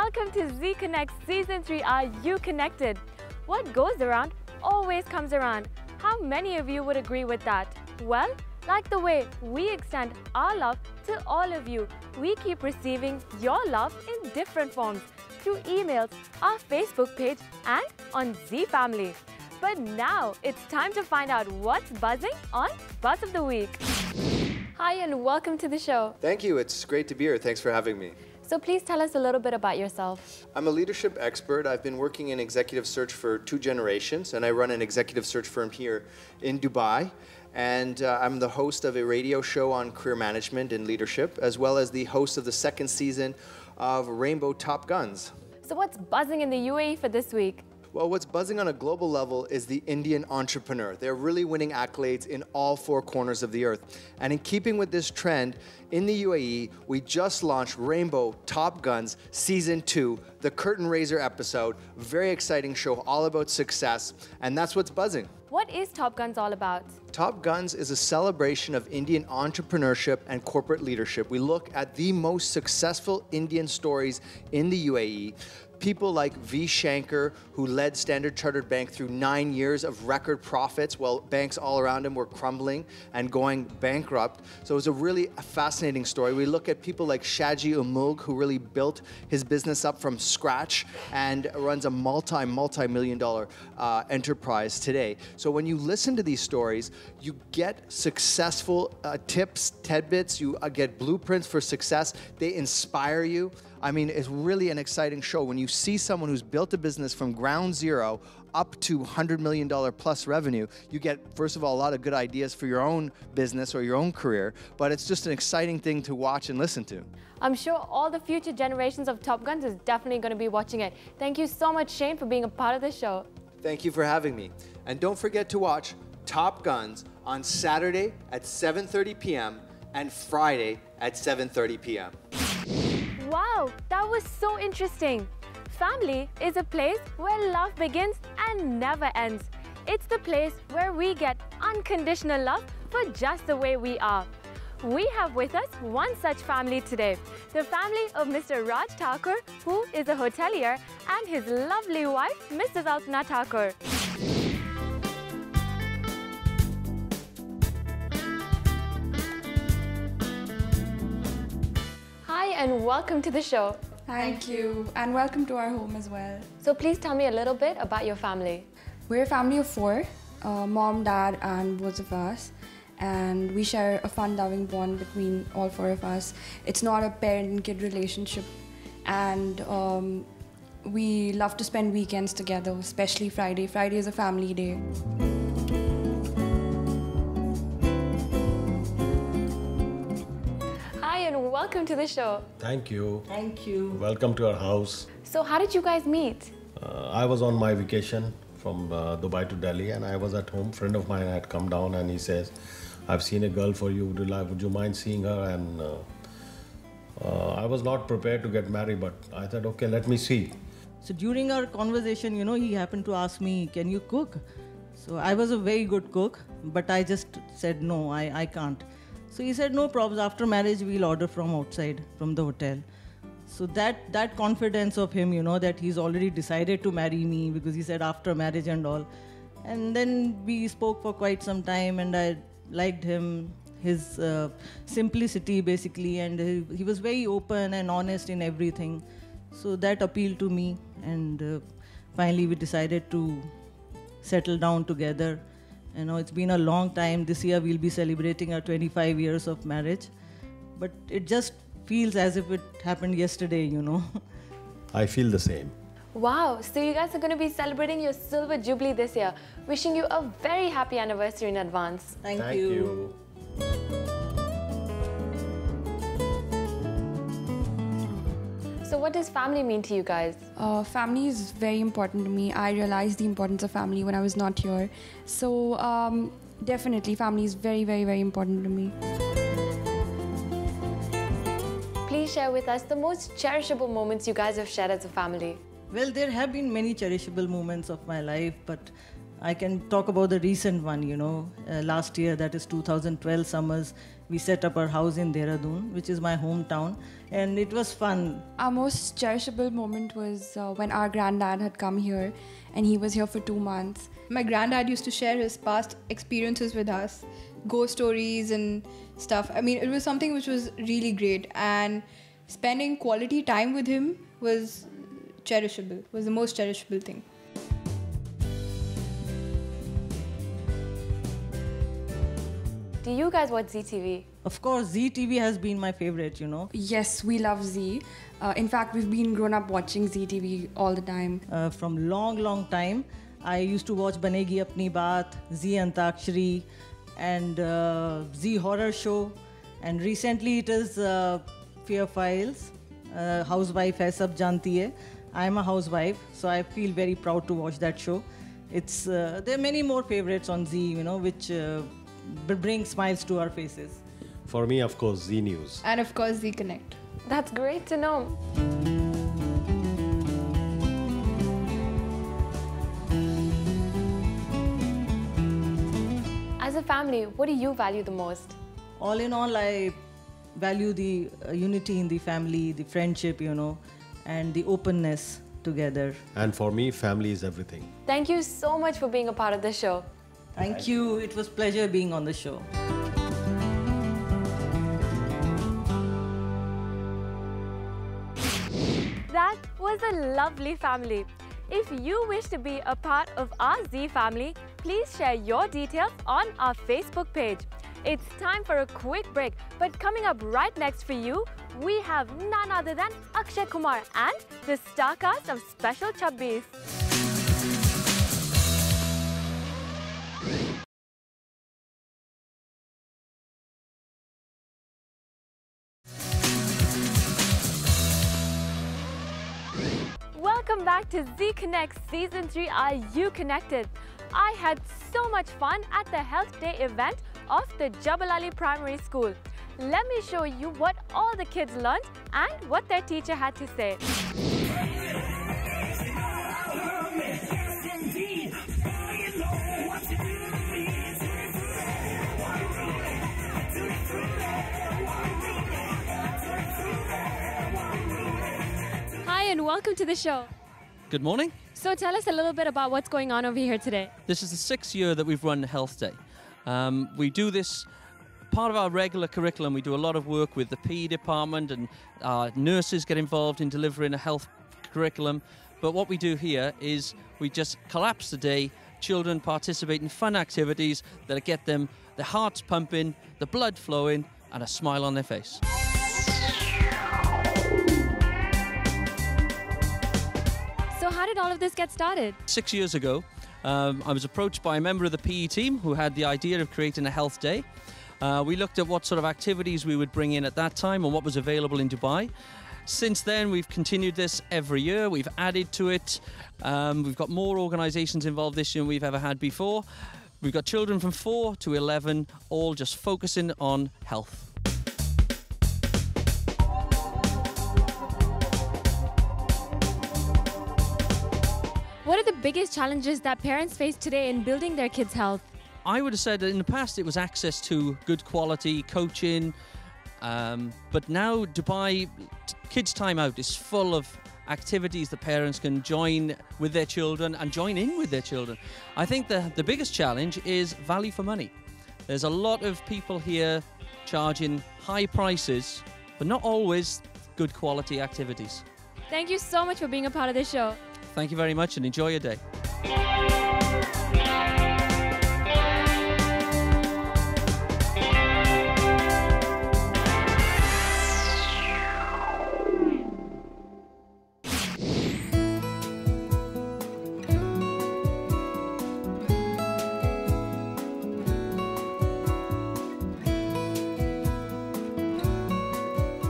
Welcome to Z Connect Season 3. Are you connected? What goes around always comes around. How many of you would agree with that? Well, like the way we extend our love to all of you, we keep receiving your love in different forms through emails, our Facebook page, and on Z Family. But now it's time to find out what's buzzing on Buzz of the Week. Hi and welcome to the show. Thank you. It's great to be here. Thanks for having me. So please tell us a little bit about yourself. I'm a leadership expert. I've been working in executive search for 2 generations, and I run an executive search firm here in Dubai. And I'm the host of a radio show on career management and leadership, as well as the host of the 2nd season of Rainbow Top Guns. So what's buzzing in the UAE for this week? Well, what's buzzing on a global level is the Indian entrepreneur. They're really winning accolades in all 4 corners of the earth. And in keeping with this trend, in the UAE, we just launched Rainbow Top Guns Season 2, the curtain raiser episode. Very exciting show, all about success. And that's what's buzzing. What is Top Guns all about? Top Guns is a celebration of Indian entrepreneurship and corporate leadership. We look at the most successful Indian stories in the UAE. People like V. Shankar, who led Standard Chartered Bank through 9 years of record profits while banks all around him were crumbling and going bankrupt. So it was a really fascinating story. We look at people like Shaji Umulg, who really built his business up from scratch and runs a multi-million dollar enterprise today. So when you listen to these stories, you get successful tips, tidbits, you get blueprints for success. They inspire you. I mean, it's really an exciting show. When you see someone who's built a business from ground zero up to $100 million plus revenue, you get, first of all, a lot of good ideas for your own business or your own career, but it's just an exciting thing to watch and listen to. I'm sure all the future generations of Top Guns is definitely going to be watching it. Thank you so much, Shane, for being a part of the show. Thank you for having me. And don't forget to watch Top Guns on Saturday at 7:30 p.m. and Friday at 7:30 p.m. Wow, that was so interesting. Family is a place where love begins and never ends. It's the place where we get unconditional love for just the way we are. We have with us one such family today, the family of Mr. Raj Thakur, who is a hotelier, and his lovely wife, Mrs. Alpana Thakur. Hi and welcome to the show. Thank you, and welcome to our home as well. So please tell me a little bit about your family. We're a family of 4, mom, dad, and both of us. And we share a fun, loving bond between all 4 of us. It's not a parent and kid relationship. And we love to spend weekends together, especially Friday. Friday is a family day. Hi and welcome to the show. Thank you. Thank you. Welcome to our house. So how did you guys meet? I was on my vacation from Dubai to Delhi, and I was at home. A friend of mine had come down and he says, I've seen a girl for you. Would you mind seeing her? And I was not prepared to get married, but I thought, okay, let me see. So during our conversation, he happened to ask me, can you cook? So I was a very good cook, but I just said, no, I can't. So he said, no problems. After marriage, we'll order from outside, from the hotel. So that confidence of him, that he's already decided to marry me, because he said after marriage and all. And then we spoke for quite some time, and I liked him, his simplicity basically, and he was very open and honest in everything. So that appealed to me, and finally we decided to settle down together. It's been a long time. This year we'll be celebrating our 25 years of marriage, but it just feels as if it happened yesterday, I feel the same. Wow, so you guys are going to be celebrating your silver jubilee this year. Wishing you a very happy anniversary in advance. Thank you. So what does family mean to you guys? Family is very important to me. I realized the importance of family when I was not here. So definitely family is very, very, very important to me. Please share with us the most cherishable moments you guys have shared as a family. Well, there have been many cherishable moments of my life, but I can talk about the recent one, last year, that is 2012 summers, we set up our house in Dehradun, which is my hometown, and it was fun. Our most cherishable moment was when our granddad had come here, and he was here for 2 months. My granddad used to share his past experiences with us, ghost stories and stuff. I mean, it was something which was really great, and spending quality time with him was cherishable, was the most cherishable thing. Do you guys watch ZTV? Of course, ZTV has been my favorite, Yes, we love Z. In fact, we've been grown up watching ZTV all the time. From long time, I used to watch Banegi Apni Baat, Z Antakshari, and Z Horror Show. And recently it is Fear Files, Housewife Hai Sab Janti Hai. I'm a housewife, so I feel very proud to watch that show. It's there are many more favorites on Z, which bring smiles to our faces. For me, of course, Z News. And of course, Z Connect. That's great to know. As a family, what do you value the most? All in all, I value the unity in the family, the friendship, and the openness together. And for me, family is everything. Thank you so much for being a part of the show. Thank you. It was a pleasure being on the show. That was a lovely family. If you wish to be a part of our Z family, please share your details on our Facebook page. It's time for a quick break, but coming up right next for you, we have none other than Akshay, Kumar and the star cast of Special Chabbis. Welcome back to Z Connect Season 3 Are You Connected? I had so much fun at the Health Day event of the Jebel Primary School. Let me show you what all the kids learned and what their teacher had to say. Hi and welcome to the show. Good morning. So tell us a little bit about what's going on over here today. This is the 6th year that we've run Health Day. We do this part of our regular curriculum. We do a lot of work with the PE department, and nurses get involved in delivering a health curriculum. But what we do here is we just collapse the day. Children participate in fun activities that get them their hearts pumping, the blood flowing, and a smile on their face. So how did all of this get started? 6 years ago, I was approached by a member of the PE team who had the idea of creating a health day. We looked at what sort of activities we would bring in at that time and what was available in Dubai. Since then, we've continued this every year. We've added to it. We've got more organisations involved this year than we've ever had before. We've got children from 4 to 11, all just focusing on health. What are the biggest challenges that parents face today in building their kids' health? I would have said that in the past it was access to good quality coaching, but now Dubai Kids Time Out is full of activities that parents can join with their children and join in with their children. I think the biggest challenge is value for money. There's a lot of people here charging high prices, but not always good quality activities. Thank you so much for being a part of this show. Thank you very much and enjoy your day.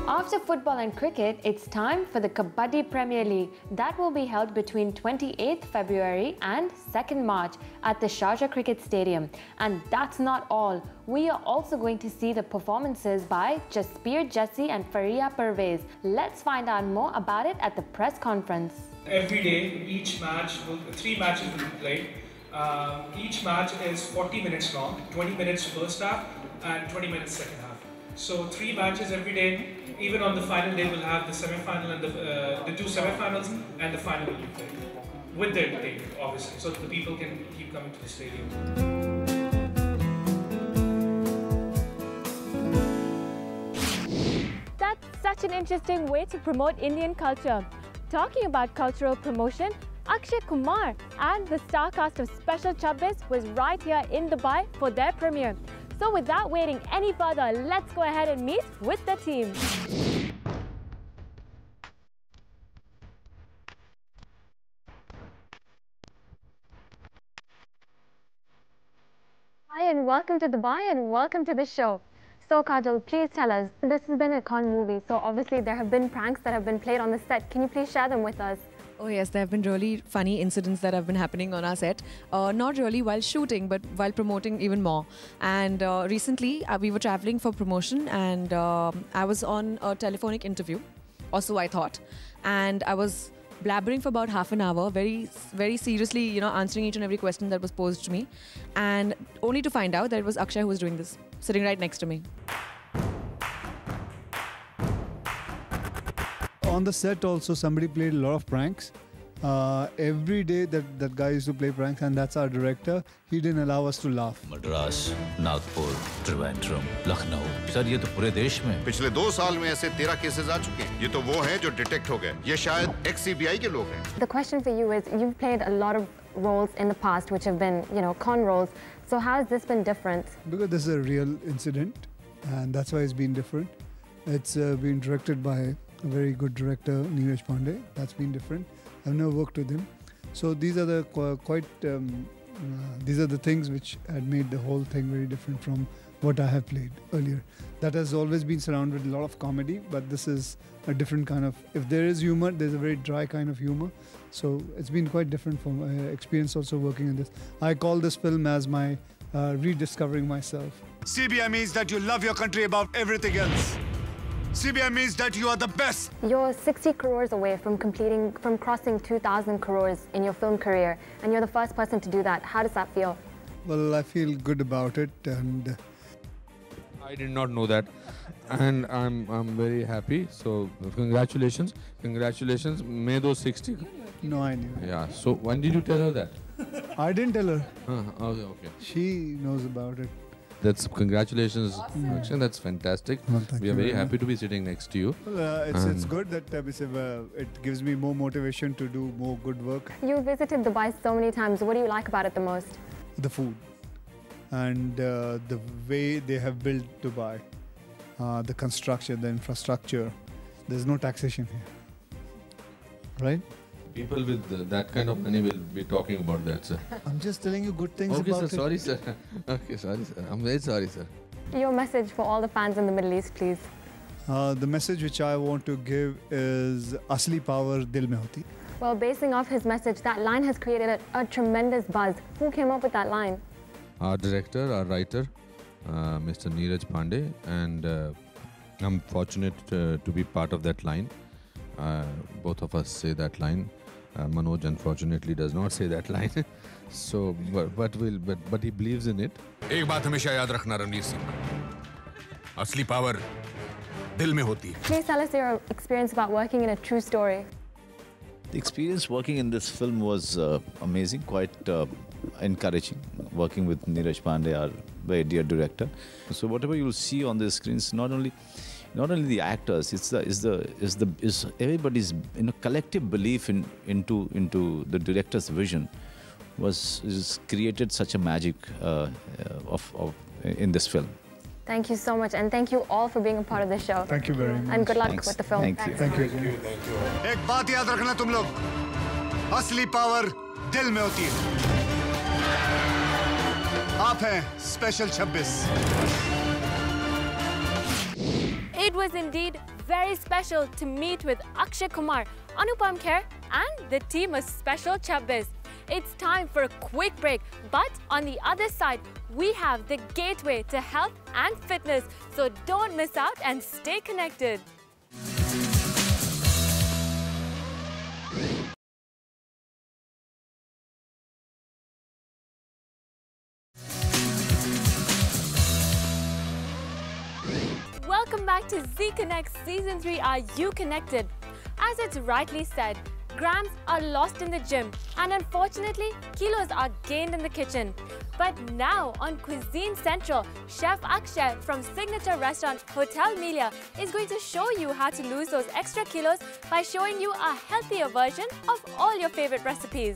After football and cricket, it's time for the Kabaddi Premier League that will be held between 28th February and 2nd March at the Sharjah Cricket Stadium. And that's not all. We are also going to see the performances by Jaspir Jassi and Faria Pervez. Let's find out more about it at the press conference. Every day, each match, 3 matches will be played. Each match is 40 minutes long, 20 minutes first half and 20 minutes second half. So 3 matches every day. Even on the final day, we'll have the semi-final and the 2 semi-finals, and the final will be played with the entertainment, obviously, so that the people can keep coming to the stadium. That's such an interesting way to promote Indian culture. Talking about cultural promotion, Akshay, Kumar and the star cast of Special Chabbis was right here in Dubai for their premiere. So without waiting any further, let's go ahead and meet with the team. Hi and welcome to Dubai and welcome to the show. So Kajal, please tell us, this has been a con movie, so obviously there have been pranks that have been played on the set. Can you please share them with us? Oh yes, there have been really funny incidents that have been happening on our set. Not really while shooting, but while promoting even more. And recently, we were traveling for promotion and I was on a telephonic interview, or so I thought. And I was blabbering for about half an hour, very seriously, answering each and every question that was posed to me. And only to find out that it was Akshay who was doing this, sitting right next to me. On the set also, somebody played a lot of pranks. Every day that guy used to play pranks, and that's our director. He didn't allow us to laugh. Madras, Nagpur, Trivandrum, Lucknow. Sir, ये तो पूरे देश में. पिछले 2 साल में ऐसे 13 cases आ चुके हैं. ये तो वो हैं जो detect हो गए. ये शायद ex-CBI के लोग हैं. The question for you is, you've played a lot of roles in the past which have been, con roles. So how has this been different? Because this is a real incident, and that's why it's been different. It's been directed by a very good director, Neeraj Pandey. That's been different. I've never worked with him. So these are the these are the things which had made the whole thing very different from what I have played earlier. That has always been surrounded with a lot of comedy, but this is a different kind of, if there is humor, there's a very dry kind of humor. So it's been quite different from my experience also working in this. I call this film as my rediscovering myself. CBI means that you love your country above everything else. CBI means that you are the best. You're 60 crores away from crossing 2,000 crores in your film career, and you're the first person to do that. How does that feel? Well, I feel good about it, and I did not know that, and I'm very happy. So congratulations. May those 60. No, I knew. Yeah. So when did you tell her that? I didn't tell her. Okay. She knows about it. That's congratulations, Awesome. Akshay. That's fantastic. Well, We are very happy to be sitting next to you. Well, it's good that it gives me more motivation to do more good work. You visited Dubai so many times. What do you like about it the most? The food and the way they have built Dubai, the construction, the infrastructure. There's no taxation here, right? People with that kind of money will be talking about that, sir. I'm just telling you good things Okay, about sir. it. Sorry, sir. Okay, sorry, sir. I'm very sorry, sir. Your message for all the fans in the Middle East, please. The message which I want to give is Asli power dil mein hoti. Well, basing off his message, that line has created a tremendous buzz. Who came up with that line? Our director, our writer, Mr. Neeraj Pandey, and I'm fortunate to be part of that line. Both of us say that line. Manoj unfortunately does not say that line. So, but he believes in it. एक बात हमेशा याद रखना रणवीर सिंह. असली power दिल में होती है. Please tell us your experience about working in a true story. The experience working in this film was amazing, quite encouraging. Working with Neeraj Pandey, our very dear director. So whatever you will see on the screens, not only the actors, it's everybody's collective belief into the director's vision is created such a magic in this film. Thank you so much, and thank you all for being a part of the show. Thank you very much. And good luck Thanks. with the film. Thank you. Thank you. एक बात याद रखना तुम लोग. असली power दिल में होती है. आप हैं special 26. It was indeed very special to meet with Akshay Kumar, Anupam Kher and the team of Special Chabbis. It's time for a quick break, but on the other side, we have the gateway to health and fitness. So don't miss out and stay connected. Welcome back to Z Connect Season 3 Are You Connected? As it's rightly said, grams are lost in the gym and unfortunately, kilos are gained in the kitchen. But now on Cuisine Central, Chef Akshay from signature restaurant Hotel Melia is going to show you how to lose those extra kilos by showing you a healthier version of all your favorite recipes.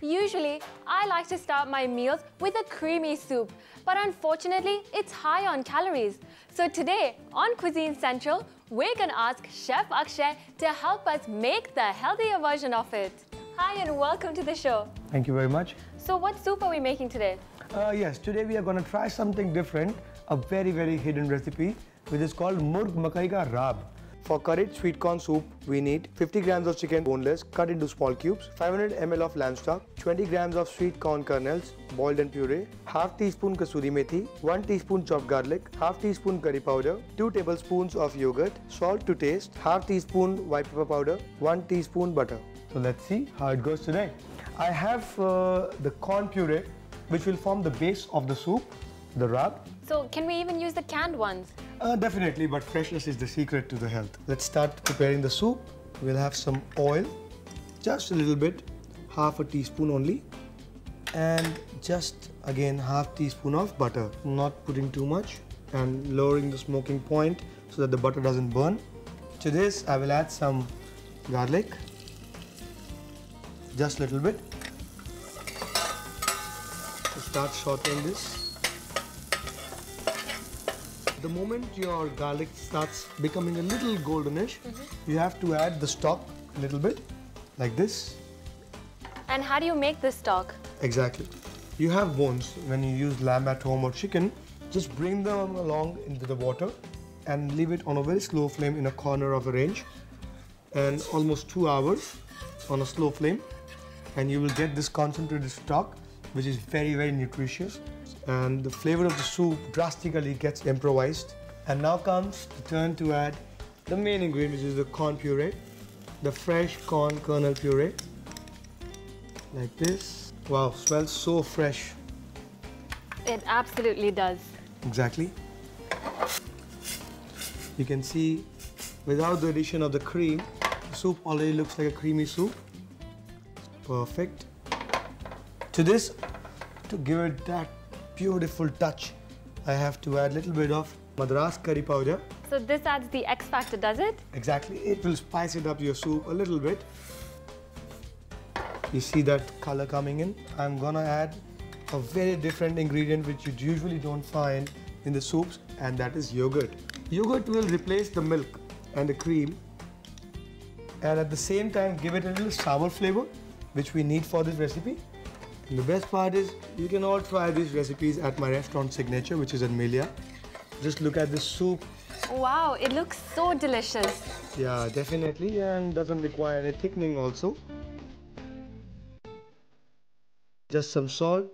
Usually, I like to start my meals with a creamy soup, but unfortunately, it's high on calories. So today, on Cuisine Central, we're gonna ask Chef Akshay to help us make the healthier version of it. Hi and welcome to the show. Thank you very much. So what soup are we making today? Yes, today we are going to try something different, a very, very hidden recipe, which is called Murg Makai Ka Raab. For curried sweet corn soup, we need 50 grams of chicken boneless cut into small cubes, 500 ml of lamb stock, 20 grams of sweet corn kernels boiled and puree, half teaspoon kasuri methi, 1 teaspoon chopped garlic, half teaspoon curry powder, 2 tablespoons of yogurt, salt to taste, half teaspoon white pepper powder, 1 teaspoon butter. So let's see how it goes today. I have the corn puree, which will form the base of the soup, the raab. So can we even use the canned ones? Definitely, but freshness is the secret to the health. Let's start preparing the soup. We'll have some oil, just a little bit, half a teaspoon only, and just again half teaspoon of butter. Not putting too much and lowering the smoking point so that the butter doesn't burn. To this, I will add some garlic, just a little bit. To start sauteing this. The moment your garlic starts becoming a little goldenish, you have to add the stock a little bit, like this. And how do you make this stock? Exactly. You have bones. When you use lamb at home or chicken, just bring them along into the water and leave it on a very slow flame in a corner of a range, and almost 2 hours on a slow flame, and you will get this concentrated stock, which is very, very nutritious. And the flavor of the soup drastically gets improvised. And now comes the turn to add the main ingredient, which is the corn puree, the fresh corn kernel puree, like this. Wow, smells so fresh. It absolutely does. Exactly. You can see without the addition of the cream, the soup already looks like a creamy soup. Perfect. To this, to give it that beautiful touch, I have to add a little bit of Madras curry powder. So this adds the X factor, does it? Exactly. It will spice it up your soup a little bit. You see that color coming in? I'm gonna add a very different ingredient which you usually don't find in the soups, and that is yogurt. Yogurt will replace the milk and the cream, and at the same time give it a little sour flavor, which we need for this recipe. And the best part is, you can all try these recipes at my restaurant signature, which is in Melia. Just look at this soup. Wow, it looks so delicious. Yeah, definitely, and doesn't require any thickening also. Just some salt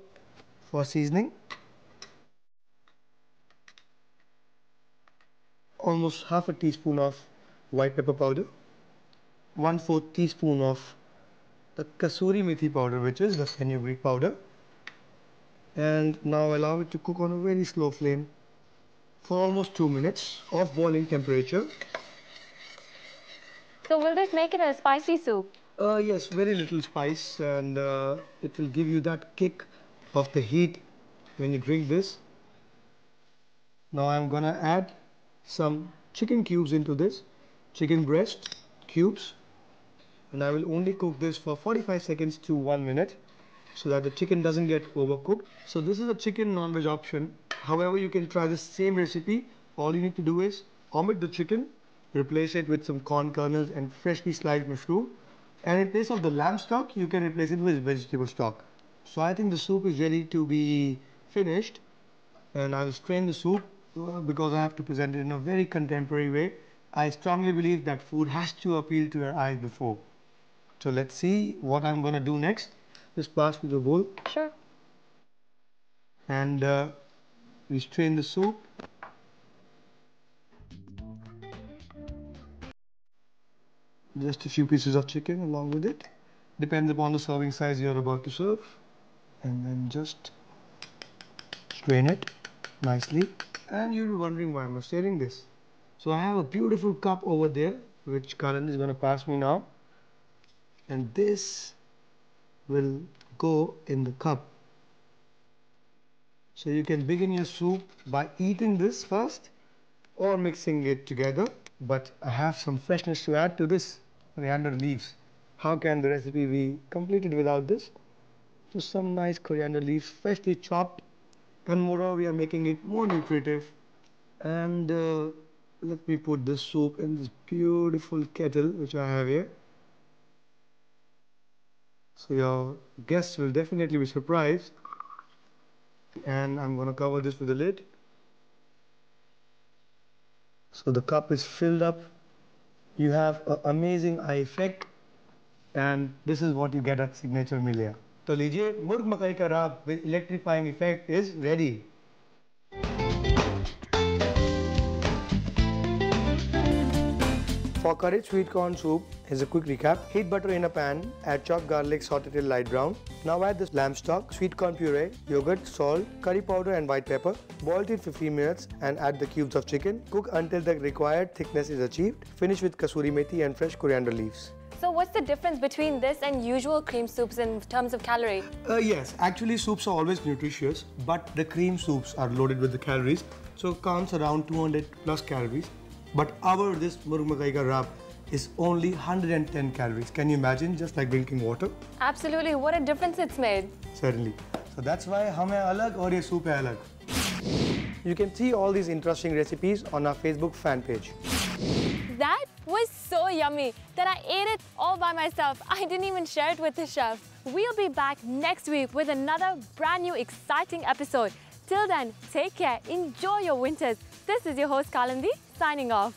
for seasoning. Almost half a teaspoon of white pepper powder. 1/4 teaspoon of the kasuri methi powder, which is the fenugreek powder. And now allow it to cook on a very slow flame for almost 2 minutes of boiling temperature. So will this make it a spicy soup? Yes, very little spice, and it will give you that kick of the heat when you drink this. Now I'm gonna add some chicken cubes into this, chicken breast cubes. And I will only cook this for 45 seconds to 1 minute so that the chicken doesn't get overcooked. So this is a chicken non-veg option. However, you can try the same recipe. All you need to do is omit the chicken, replace it with some corn kernels and freshly sliced mushroom. And in place of the lamb stock, you can replace it with vegetable stock. So I think the soup is ready to be finished. And I will strain the soup because I have to present it in a very contemporary way. I strongly believe that food has to appeal to your eyes before. So let's see what I'm going to do next. Just pass me the bowl. Sure. And we strain the soup. Just a few pieces of chicken along with it. Depends upon the serving size you're about to serve. And then just strain it nicely. And you'll be wondering why I'm stirring this. So I have a beautiful cup over there, which Karan is going to pass me now. And this will go in the cup. So you can begin your soup by eating this first or mixing it together. But I have some freshness to add to this, coriander leaves. How can the recipe be completed without this? So some nice coriander leaves, freshly chopped. And moreover, we are making it more nutritive. And let me put this soup in this beautiful kettle which I have here. So your guests will definitely be surprised. And I'm going to cover this with a lid. So the cup is filled up. You have an amazing eye effect. And this is what you get at Signature meal here. So lijiye, murg makai ka raab with electrifying effect is ready. For curried sweet corn soup, here's a quick recap. Heat butter in a pan, add chopped garlic sauteed till light brown. Now add the lamb stock, sweet corn puree, yogurt, salt, curry powder and white pepper. Boil till 15 minutes and add the cubes of chicken. Cook until the required thickness is achieved. Finish with kasuri methi and fresh coriander leaves. So what's the difference between this and usual cream soups in terms of calorie? Yes, actually soups are always nutritious, but the cream soups are loaded with the calories. So it counts around 200 plus calories. But this murg makai ka raab is only 110 calories. Can you imagine? Just like drinking water. Absolutely. What a difference it's made. Certainly. So that's why hum hai alag aur ye soup hai alag. You can see all these interesting recipes on our Facebook fan page. That was so yummy that I ate it all by myself. I didn't even share it with the chef. We'll be back next week with another brand new exciting episode. Till then, take care, enjoy your winters. This is your host Kalandi signing off.